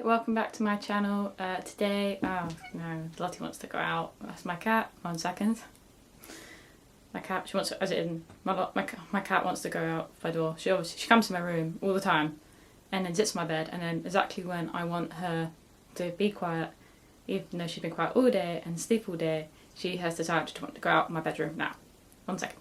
Hi, welcome back to my channel. Today, oh no, Lottie wants to go out. That's my cat. 1 second. My cat, she wants to, as in, my cat wants to go out my door. She comes to my room all the time and then sits on my bed, and then exactly when I want her to be quiet, even though she's been quiet all day and sleep all day, she has decided to want to go out of my bedroom now. 1 second.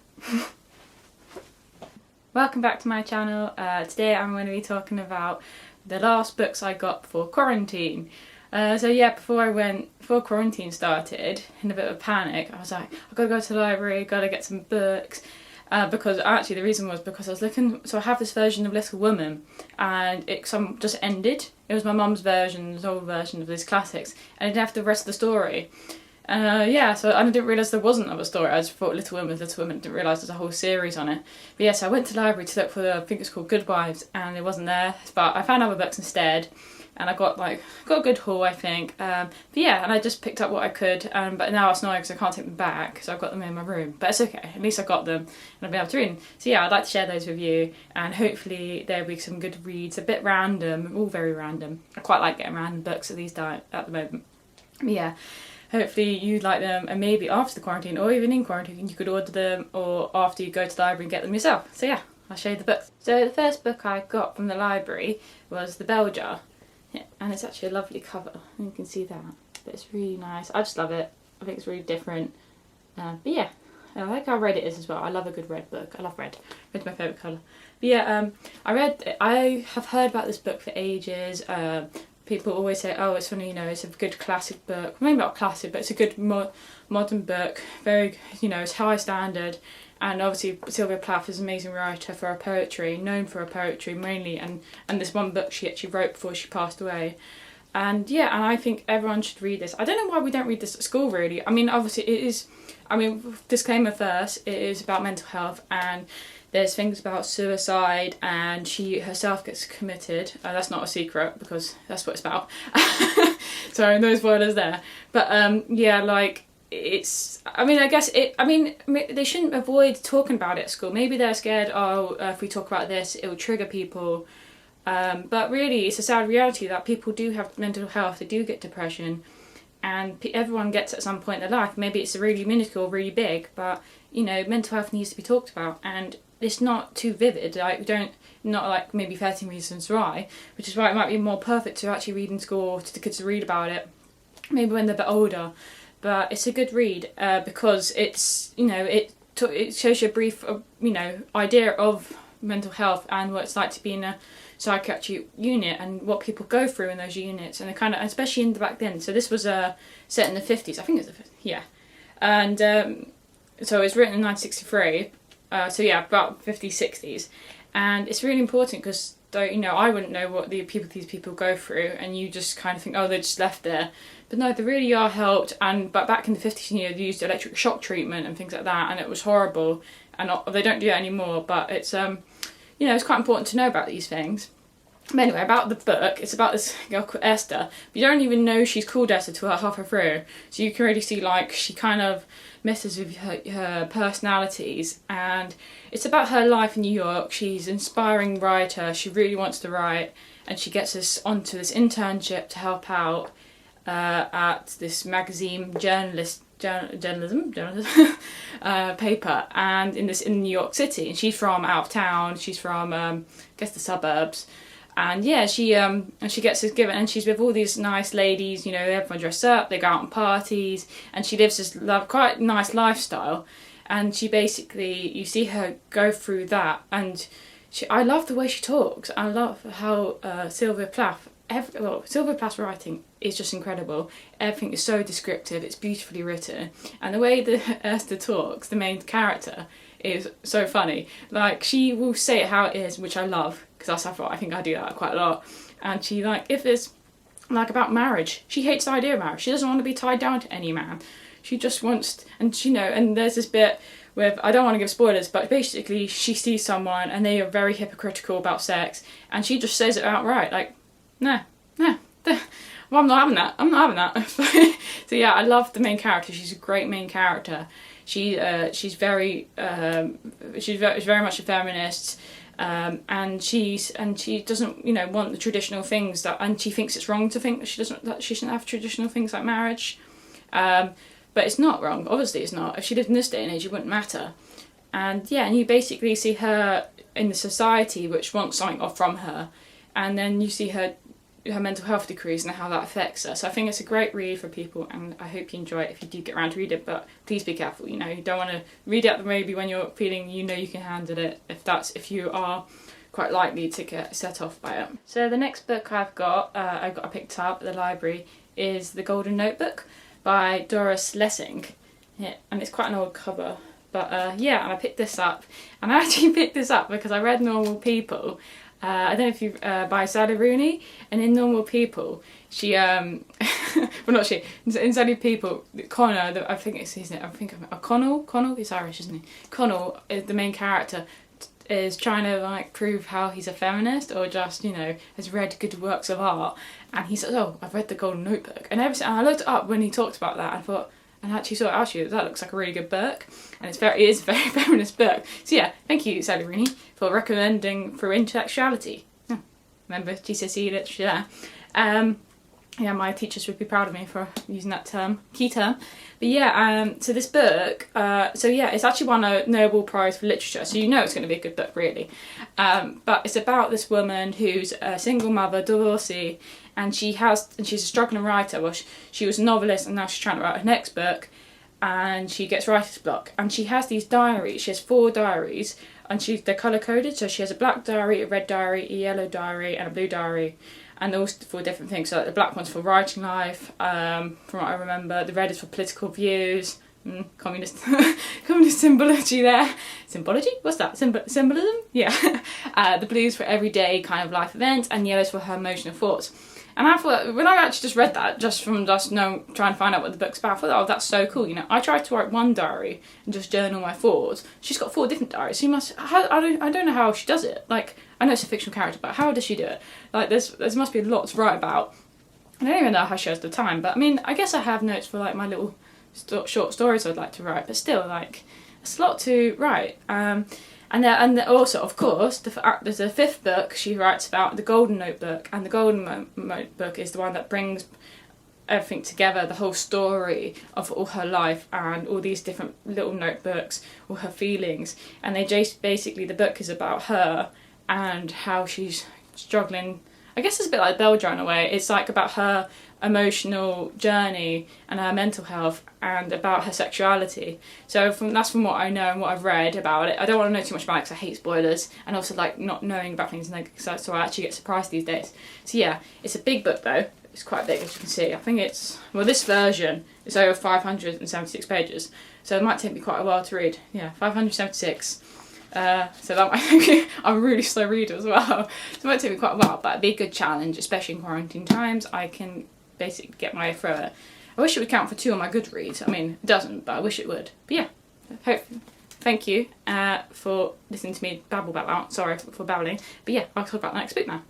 Welcome back to my channel. Today I'm going to be talking about the last books I got before quarantine. So yeah, before quarantine started, in a bit of a panic, I was like, I've got to go to the library, got to get some books. Because actually the reason was because I was looking, so I have this version of Little Woman, and it just ended. It was my mum's version, this old version of these classics, and I didn't have the rest of the story. Yeah, so I didn't realise there wasn't another story. I just thought Little Woman, didn't realise there's a whole series on it. But yeah, so I went to the library to look for I think it's called Good Wives, and it wasn't there. But I found other books instead, and I got a good haul, I think. But yeah, and I just picked up what I could, but now it's annoying because I can't take them back, so I've got them in my room. But it's okay, at least I got them, and I've been able to read them. So yeah, I'd like to share those with you, and hopefully there'll be some good reads, a bit random, all very random. I quite like getting random books at the moment. But yeah. Hopefully you like them, and maybe after the quarantine or even in quarantine you could order them, or after you go to the library and get them yourself. So yeah, I'll show you the books. So the first book I got from the library was The Bell Jar, yeah, and it's actually a lovely cover, and you can see that, but it's really nice. I just love it. I think it's really different, but yeah, I like how red it is as well. I love a good red book. I love red. Red's my favourite colour. But yeah, I have heard about this book for ages. People always say, oh, it's funny, you know, it's a good classic book. Maybe not classic, but it's a good modern book. Very, you know, it's high standard. And obviously Sylvia Plath is an amazing writer for her poetry, known for her poetry mainly, and this one book she actually wrote before she passed away. And yeah, and I think everyone should read this. I don't know why we don't read this at school, really. I mean, obviously it is, disclaimer first, it is about mental health, and there's things about suicide, and she herself gets committed. That's not a secret because that's what it's about. Sorry, no spoilers there. But yeah, like it's. I guess they shouldn't avoid talking about it at school. Maybe they're scared. Oh, if we talk about this, it will trigger people. But really, it's a sad reality that people do have mental health. They do get depression, and everyone gets it at some point in their life. Maybe it's really minuscule, really big, but you know, mental health needs to be talked about, and it's not too vivid. Not like maybe 13 Reasons Why, which is why it might be more perfect to actually read in school, to the kids to read about it, maybe when they're a bit older. But it's a good read because it's, you know, it shows you a brief, you know, idea of mental health and what it's like to be in a psychiatric unit and what people go through in those units, and kind of, especially in the back then. So this was set in the 50s, I think it's the 50s, yeah, and so it's written in 1963. So yeah, about 50s, 60s, and it's really important because, you know, I wouldn't know what these people go through, and you just kind of think, oh, they're just left there, but no, they really are helped. But back in the 50s, you know, they used electric shock treatment and things like that, and it was horrible, and they don't do it anymore. But it's you know, it's quite important to know about these things. But anyway, about the book, it's about this girl called Esther, but you don't even know she's called Esther till halfway through, so you can really see, like, she kind of messes with her personalities, and it's about her life in New York. She's an inspiring writer, she really wants to write, and she gets us onto this internship to help out at this magazine journalism paper, and in New York City, and she's from out of town. She's from I guess the suburbs. And yeah, she gets this given, and she's with all these nice ladies, you know, everyone dress up, they go out on parties, and she lives this quite nice lifestyle. And she basically, you see her go through that, and I love the way she talks. I love how Sylvia Plath's writing is just incredible. Everything is so descriptive, it's beautifully written, and the way that Esther talks, the main character, is so funny. Like, she will say it how it is, which I love, because I think I do that quite a lot. And she, like, if it's like about marriage, she hates the idea of marriage. She doesn't want to be tied down to any man. She just wants, and you know, and there's this bit with, I don't want to give spoilers, but basically she sees someone and they are very hypocritical about sex, and she just says it outright, like, no, well, I'm not having that. So yeah, I love the main character. She's a great main character. She's very much a feminist. and she doesn't, you know, want the traditional things and she thinks it's wrong to think that she shouldn't have traditional things like marriage. But it's not wrong, obviously it's not. If she lived in this day and age, it wouldn't matter. And yeah, and you basically see her in the society which wants something off from her, and then you see her mental health decrease and how that affects her. So I think it's a great read for people, and I hope you enjoy it if you do get around to read it, but please be careful, you know, you don't want to read it maybe when you're feeling you know you can handle it, if you are quite likely to get set off by it. So the next book I picked up at the library is The Golden Notebook by Doris Lessing. Yeah, and it's quite an old cover, but yeah, and I picked this up, and I actually picked this up because I read Normal People. I don't know if you by Sally Rooney, and in Normal People, she well not she in Sally People, Connor, I think it's his name. Connell. He's Irish, isn't he? Connell is the main character. Is trying to like prove how he's a feminist, or just, you know, has read good works of art, and he says, "Oh, I've read The Golden Notebook," and I looked it up when he talked about that, and thought, and actually saw it, actually that looks like a really good book, and it is a very feminist book. So yeah, thank you, Sally Rooney, for recommending Through Intellectuality. Remember GCSE literature there. Yeah, my teachers would be proud of me for using that term, key term. But yeah, so this book, so yeah, it's actually won a Nobel Prize for Literature, so you know it's going to be a good book, really. But it's about this woman who's a single mother, divorcee, and she's a struggling writer. Well, she was a novelist, and now she's trying to write her next book, and she gets writer's block. And she has these diaries. She has 4 diaries, and they're colour coded. So she has a black diary, a red diary, a yellow diary, and a blue diary. And those for different things. So like the black one's for writing life, from what I remember. The red is for political views. Communist symbology there. Symbology? What's that? Symbolism? Yeah. The blue's for everyday kind of life events, and yellow's for her emotional thoughts. And I thought, when I actually just read that, trying to find out what the book's about, I thought, oh, that's so cool. You know, I tried to write one diary and just journal my thoughts. She's got 4 different diaries. She I don't know how she does it. Like, I know it's a fictional character, but how does she do it? Like, there must be a lot to write about. I don't even know how she has the time, but I mean, I guess I have notes for like my little short stories I'd like to write, but still, like, it's a lot to write. And also, of course, there's a 5th book she writes about, The Golden Notebook, and The Golden Notebook is the one that brings everything together, the whole story of all her life and all these different little notebooks, all her feelings, and basically the book is about her and how she's struggling. I guess it's a bit like Belger in a way. It's like about her emotional journey and her mental health, and about her sexuality. So that's from what I know and what I've read about it. I don't want to know too much about it because I hate spoilers, and also like not knowing about things, so I actually get surprised these days. So yeah, it's a big book though. It's quite big, as you can see. I think this version is over 576 pages, so it might take me quite a while to read. Yeah, 576. So that might take me, I'm a really slow reader as well, so it might take me quite a while, but it'd be a good challenge, especially in quarantine times. I can basically get my way through it. I wish it would count for 2 on my Goodreads. I mean, it doesn't, but I wish it would. But yeah, thank you for listening to me babble out. Sorry for babbling. But yeah, I'll talk about the next book now.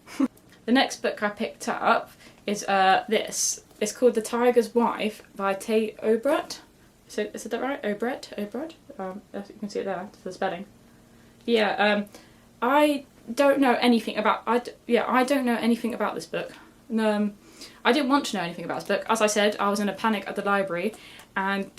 The next book I picked up is this. It's called The Tiger's Wife by Obreht. Is that right? Obreht? You can see it there for the spelling. Yeah, I don't know anything about. I don't know anything about this book. I didn't want to know anything about this book. As I said, I was in a panic at the library, and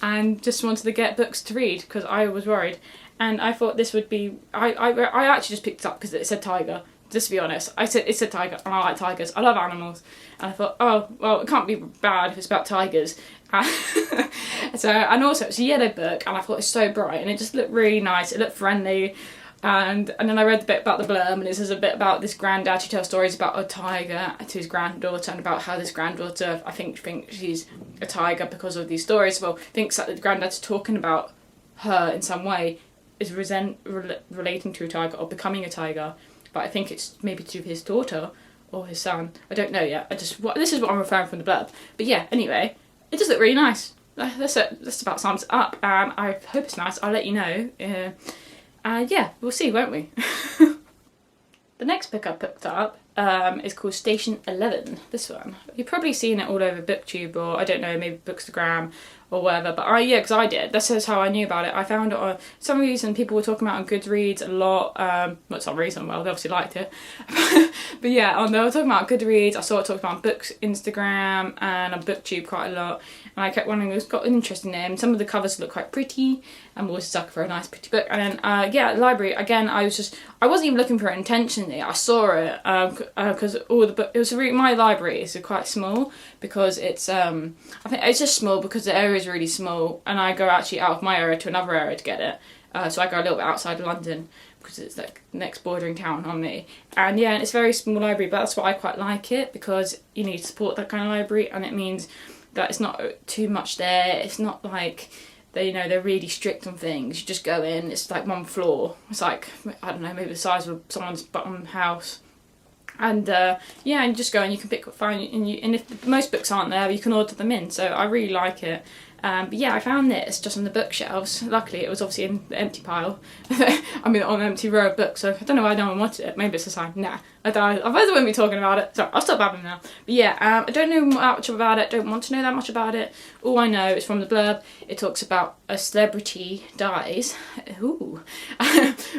and just wanted to get books to read because I was worried. And I thought this would be. I actually just picked it up because it said tiger. Just to be honest, it said tiger, and I like tigers. I love animals, and I thought, oh well, it can't be bad if it's about tigers. And also it's a yellow book, and I thought it's so bright, and it just looked really nice. It looked friendly. And then I read a bit about the blurb, and it says a bit about this granddad who tells stories about a tiger to his granddaughter, and about how this granddaughter, I think she's a tiger because of these stories. Well, thinks that the granddad's talking about her in some way, is relating to a tiger or becoming a tiger. But I think it's maybe to his daughter or his son. I don't know yet. This is what I'm referring from the blurb. But yeah, anyway, it does look really nice. That's about sums it up, and I hope it's nice. I'll let you know. Yeah, we'll see, won't we? The next book I picked up is called Station 11, this one. You've probably seen it all over BookTube, or I don't know, maybe Bookstagram or whatever, but yeah, because I did. This is how I knew about it. I found it on some reason people were talking about it on Goodreads a lot. Well, some reason, well, they obviously liked it. But yeah, they were talking about Goodreads. I saw it talked about on Books Instagram and on BookTube quite a lot. And I kept wondering, it's got an interesting name. Some of the covers look quite pretty. I'm always a sucker for a nice pretty book. And then yeah, library again. I wasn't even looking for it intentionally. I saw it because all the book. It was my library is quite small because it's I think it's just small because the area is really small, and I go actually out of my area to another area to get it. So I go a little bit outside of London because it's like the next bordering town on me. And yeah, it's a very small library, but that's why I quite like it, because you need to support that kind of library, and it means that it's not too much there. It's not like they're really strict on things. You just go in, it's like one floor. It's like, I don't know, maybe the size of someone's bottom house. And yeah, and you just go and you can and if most books aren't there, you can order them in. So I really like it. But yeah, I found this just on the bookshelves. Luckily, it was obviously in the empty pile. I mean, on an empty row of books. So I don't know why no one wanted it. Maybe it's a sign. Nah, I wouldn't be talking about it. Sorry, I'll stop babbling now. But yeah, I don't know much about it. Don't want to know that much about it. All I know is from the blurb. It talks about a celebrity dies. Ooh,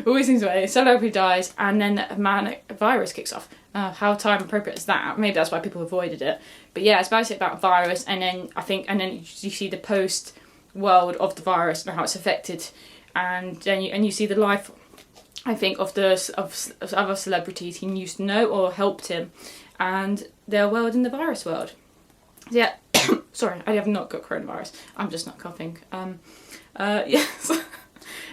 always seems way. A celebrity dies, and then a virus kicks off. How time appropriate is that? Maybe that's why people avoided it. But yeah, it's basically about a virus, and then you see the post world of the virus and how it's affected, and then you see the life, I think, of other celebrities he used to know or helped him, and their world in the virus world. Yeah, sorry, I have not got coronavirus. I'm just not coughing. Yes,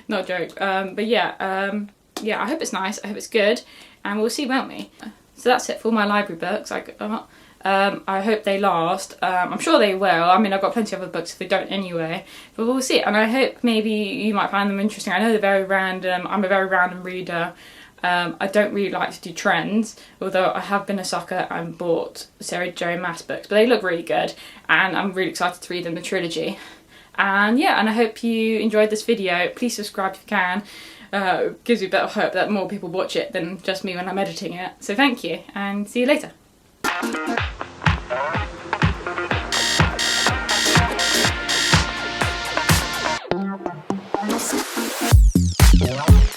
not a joke. But yeah, yeah. I hope it's nice. I hope it's good, and we'll see, won't we? So that's it for all my library books. I hope they last. I'm sure they will. I mean, I've got plenty of other books if they don't anyway. But we'll see. And I hope maybe you might find them interesting. I know they're very random. I'm a very random reader. I don't really like to do trends, although I have been a sucker and bought Sarah J Maas books. But they look really good, and I'm really excited to read them, the trilogy. And yeah, and I hope you enjoyed this video. Please subscribe if you can. Gives me a bit of hope that more people watch it than just me when I'm editing it. So thank you, and see you later.